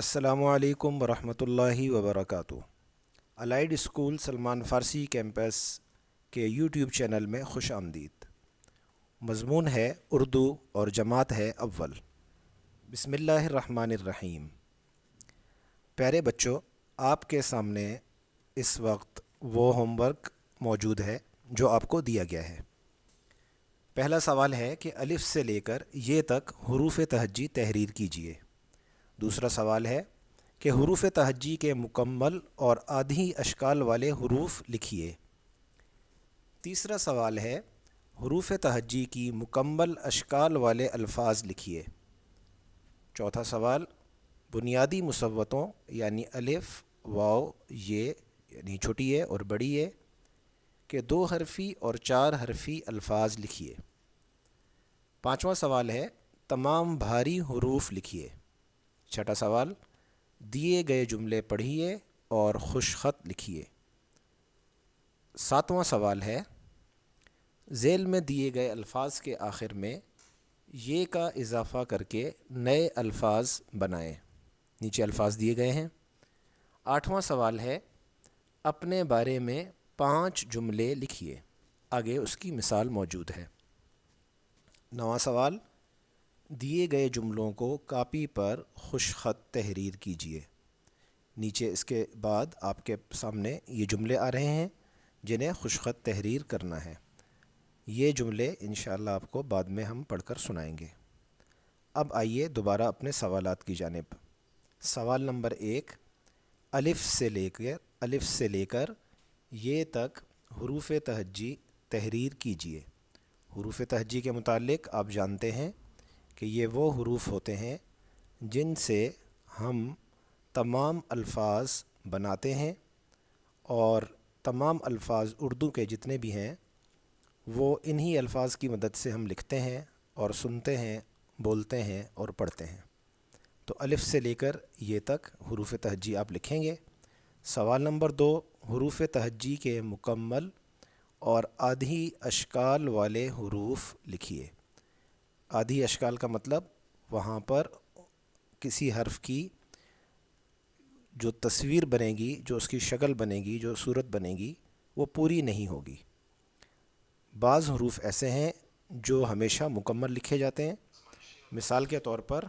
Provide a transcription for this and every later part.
السلام علیکم ورحمۃ اللہ وبرکاتہ۔ الائیڈ اسکول سلمان فارسی کیمپس کے یوٹیوب چینل میں خوش آمدید۔ مضمون ہے اردو اور جماعت ہے اول۔ بسم اللہ الرحمن الرحیم۔ پیارے بچوں، آپ کے سامنے اس وقت وہ ہوم ورک موجود ہے جو آپ کو دیا گیا ہے۔ پہلا سوال ہے کہ الف سے لے کر یہ تک حروف تہجی تحریر کیجیے۔ دوسرا سوال ہے کہ حروف تہجی کے مکمل اور آدھی اشکال والے حروف لکھیے۔ تیسرا سوال ہے حروف تہجی کی مکمل اشکال والے الفاظ لکھیے۔ چوتھا سوال بنیادی مصوتوں یعنی الف، واو، یہ یعنی چھوٹی اے اور بڑی اے کے 2 حرفی اور 4 حرفی الفاظ لکھیے۔ پانچواں سوال ہے تمام بھاری حروف لکھیے۔ چھٹا سوال دیے گئے جملے پڑھیے اور خوش خط لکھیے۔ ساتواں سوال ہے ذیل میں دیے گئے الفاظ کے آخر میں یہ کا اضافہ کر کے نئے الفاظ بنائیں۔ نیچے الفاظ دیے گئے ہیں۔ آٹھواں سوال ہے اپنے بارے میں 5 جملے لکھیے، آگے اس کی مثال موجود ہے۔ نواں سوال دیے گئے جملوں کو کاپی پر خوش خط تحریر کیجیے۔ نیچے اس کے بعد آپ کے سامنے یہ جملے آ رہے ہیں جنہیں خوش خط تحریر کرنا ہے۔ یہ جملے انشاءاللہ آپ کو بعد میں ہم پڑھ کر سنائیں گے۔ اب آئیے دوبارہ اپنے سوالات کی جانب۔ سوال نمبر 1، الف سے لے کر یہ تک حروف تہجی تحریر کیجیے۔ حروف تہجی کے متعلق آپ جانتے ہیں کہ یہ وہ حروف ہوتے ہیں جن سے ہم تمام الفاظ بناتے ہیں، اور تمام الفاظ اردو کے جتنے بھی ہیں وہ انہی الفاظ کی مدد سے ہم لکھتے ہیں اور سنتے ہیں، بولتے ہیں اور پڑھتے ہیں۔ تو الف سے لے کر یہ تک حروف تہجی آپ لکھیں گے۔ سوال نمبر 2، حروف تہجی کے مکمل اور آدھی اشکال والے حروف لکھیے۔ آدھی اشکال کا مطلب وہاں پر کسی حرف کی جو تصویر بنے گی، جو اس کی شکل بنے گی، جو صورت بنے گی، وہ پوری نہیں ہوگی۔ بعض حروف ایسے ہیں جو ہمیشہ مکمل لکھے جاتے ہیں، مثال کے طور پر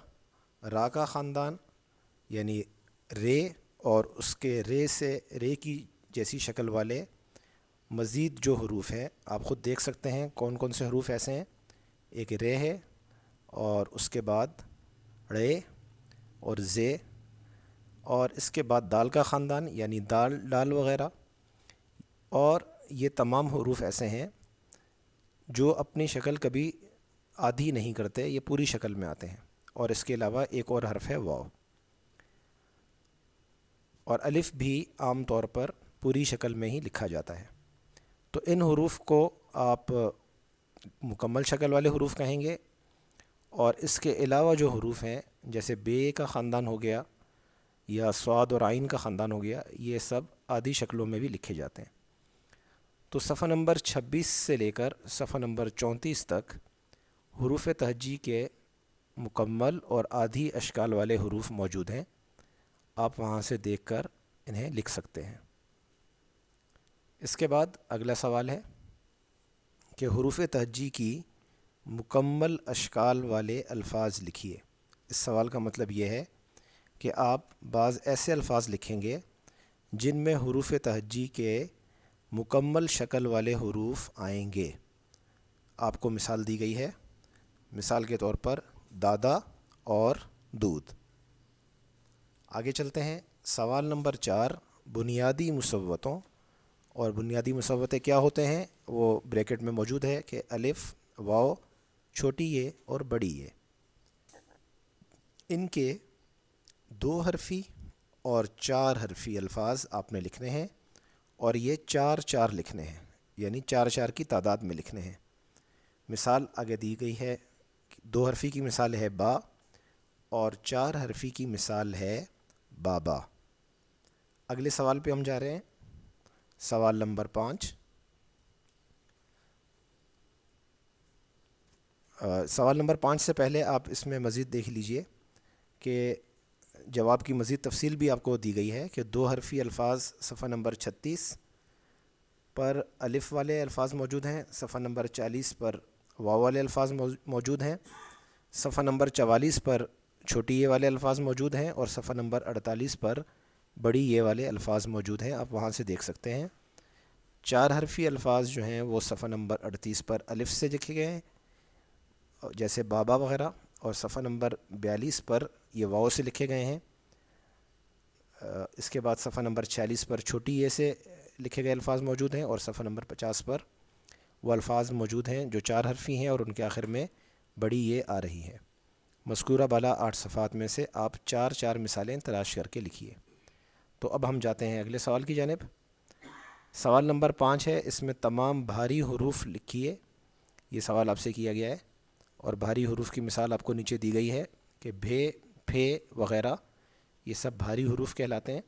را کا خاندان یعنی رے، اور اس کے رے کی جیسی شکل والے مزید جو حروف ہیں آپ خود دیکھ سکتے ہیں کون کون سے حروف ایسے ہیں۔ ایک رے ہے، اور اس کے بعد ڑے اور زے، اور اس کے بعد دال کا خاندان یعنی ڈال وغیرہ۔ اور یہ تمام حروف ایسے ہیں جو اپنی شکل کبھی آدھی نہیں کرتے، یہ پوری شکل میں آتے ہیں۔ اور اس کے علاوہ ایک اور حرف ہے واو، اور الف بھی عام طور پر پوری شکل میں ہی لکھا جاتا ہے۔ تو ان حروف کو آپ مکمل شکل والے حروف کہیں گے، اور اس کے علاوہ جو حروف ہیں جیسے بے کا خاندان ہو گیا یا صاد اور عین کا خاندان ہو گیا، یہ سب آدھی شکلوں میں بھی لکھے جاتے ہیں۔ تو صفحہ نمبر 26 سے لے کر صفحہ نمبر 34 تک حروف تہجی کے مکمل اور آدھی اشکال والے حروف موجود ہیں، آپ وہاں سے دیکھ کر انہیں لکھ سکتے ہیں۔ اس کے بعد اگلا سوال ہے کہ حروف تہجی کی مکمل اشکال والے الفاظ لکھیے۔ اس سوال کا مطلب یہ ہے کہ آپ بعض ایسے الفاظ لکھیں گے جن میں حروف تہجی کے مکمل شکل والے حروف آئیں گے۔ آپ کو مثال دی گئی ہے، مثال کے طور پر دادا اور دودھ۔ آگے چلتے ہیں۔ سوال نمبر 4، بنیادی مصوتوں، اور بنیادی مصوتے کیا ہوتے ہیں وہ بریکٹ میں موجود ہے کہ الف، واو، چھوٹی اے اور بڑی اے، ان کے 2 حرفی اور 4 حرفی الفاظ آپ نے لکھنے ہیں، اور یہ 4 لکھنے ہیں، یعنی 4 کی تعداد میں لکھنے ہیں۔ مثال آگے دی گئی ہے، 2 حرفی کی مثال ہے با، اور 4 حرفی کی مثال ہے بابا۔ اگلے سوال پہ ہم جا رہے ہیں۔ سوال نمبر 5، سوال نمبر 5 سے پہلے آپ اس میں مزید دیکھ لیجئے کہ جواب کی مزید تفصیل بھی آپ کو دی گئی ہے کہ 2 حرفی الفاظ صفحہ نمبر 36 پر الف والے الفاظ موجود ہیں، صفحہ نمبر 40 پر واو والے الفاظ موجود ہیں، صفحہ نمبر 44 پر چھوٹی یہ والے الفاظ موجود ہیں، اور صفحہ نمبر 48 پر بڑی یہ والے الفاظ موجود ہیں، آپ وہاں سے دیکھ سکتے ہیں۔ 4 حرفی الفاظ جو ہیں وہ صفحہ نمبر 38 پر الف سے لکھے گئے ہیں، جیسے بابا وغیرہ، اور صفحہ نمبر 42 پر یہ واو سے لکھے گئے ہیں۔ اس کے بعد صفحہ نمبر 46 پر چھوٹی یہ سے لکھے گئے الفاظ موجود ہیں، اور صفحہ نمبر 50 پر وہ الفاظ موجود ہیں جو 4 حرفی ہیں اور ان کے آخر میں بڑی یہ آ رہی ہے۔ مذکورہ بالا 8 صفحات میں سے آپ 4 مثالیں تلاش کر کے لکھیے۔ تو اب ہم جاتے ہیں اگلے سوال کی جانب۔ سوال نمبر 5 ہے، اس میں تمام بھاری حروف لکھیے۔ یہ سوال آپ سے کیا گیا ہے، اور بھاری حروف کی مثال آپ کو نیچے دی گئی ہے کہ بھے، پھے وغیرہ یہ سب بھاری حروف کہلاتے ہیں۔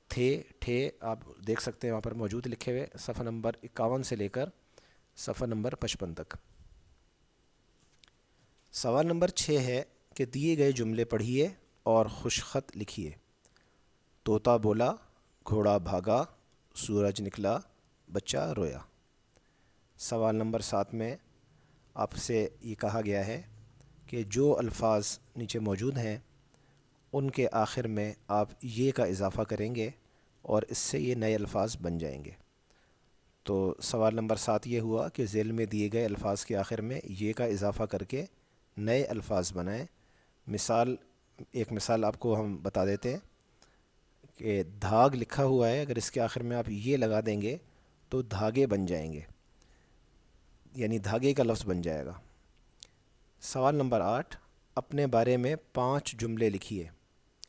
تھے، ٹھے آپ دیکھ سکتے ہیں وہاں پر موجود لکھے ہوئے، صفحہ نمبر 51 سے لے کر صفحہ نمبر 55 تک۔ سوال نمبر 6 ہے کہ دیے گئے جملے پڑھیے اور خوش خط لکھیے۔ طوطا بولا، گھوڑا بھاگا، سورج نکلا، بچہ رویا۔ سوال نمبر 7 میں آپ سے یہ کہا گیا ہے کہ جو الفاظ نیچے موجود ہیں ان کے آخر میں آپ یہ کا اضافہ کریں گے اور اس سے یہ نئے الفاظ بن جائیں گے۔ تو سوال نمبر 7 یہ ہوا کہ ذیل میں دیے گئے الفاظ کے آخر میں یہ کا اضافہ کر کے نئے الفاظ بنائیں۔ ایک مثال آپ کو ہم بتا دیتے ہیں کہ دھاگ لکھا ہوا ہے، اگر اس کے آخر میں آپ یہ لگا دیں گے تو دھاگے بن جائیں گے، یعنی دھاگے کا لفظ بن جائے گا۔ سوال نمبر 8، اپنے بارے میں 5 جملے لکھیے،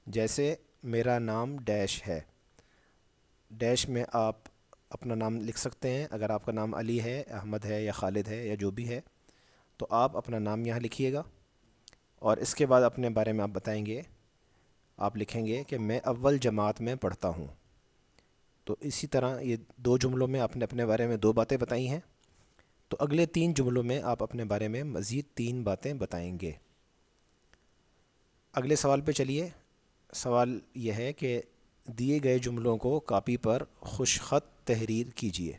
جیسے میرا نام ڈیش ہے۔ ڈیش میں آپ اپنا نام لکھ سکتے ہیں، اگر آپ کا نام علی ہے، احمد ہے یا خالد ہے یا جو بھی ہے تو آپ اپنا نام یہاں لکھیے گا، اور اس کے بعد اپنے بارے میں آپ بتائیں گے، آپ لکھیں گے کہ میں اول جماعت میں پڑھتا ہوں۔ تو اسی طرح یہ 2 جملوں میں آپ نے اپنے بارے میں 2 باتیں بتائی ہیں، تو اگلے 3 جملوں میں آپ اپنے بارے میں مزید 3 باتیں بتائیں گے۔ اگلے سوال پہ چلیے۔ سوال یہ ہے کہ دیے گئے جملوں کو کاپی پر خوش خط تحریر کیجیے۔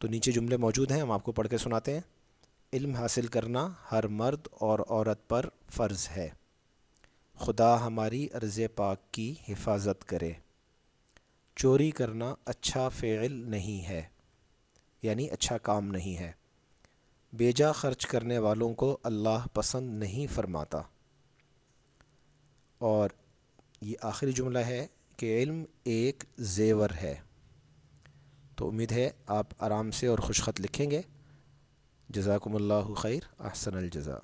تو نیچے جملے موجود ہیں، ہم آپ کو پڑھ کے سناتے ہیں۔ علم حاصل کرنا ہر مرد اور عورت پر فرض ہے، خدا ہماری ارض پاک کی حفاظت کرے۔ چوری کرنا اچھا فعل نہیں ہے، یعنی اچھا کام نہیں ہے۔ بیجا خرچ کرنے والوں کو اللہ پسند نہیں فرماتا۔ اور یہ آخری جملہ ہے کہ علم ایک زیور ہے۔ تو امید ہے آپ آرام سے اور خوش خط لکھیں گے۔ جزاکم اللہ خیر، احسن الجزاء۔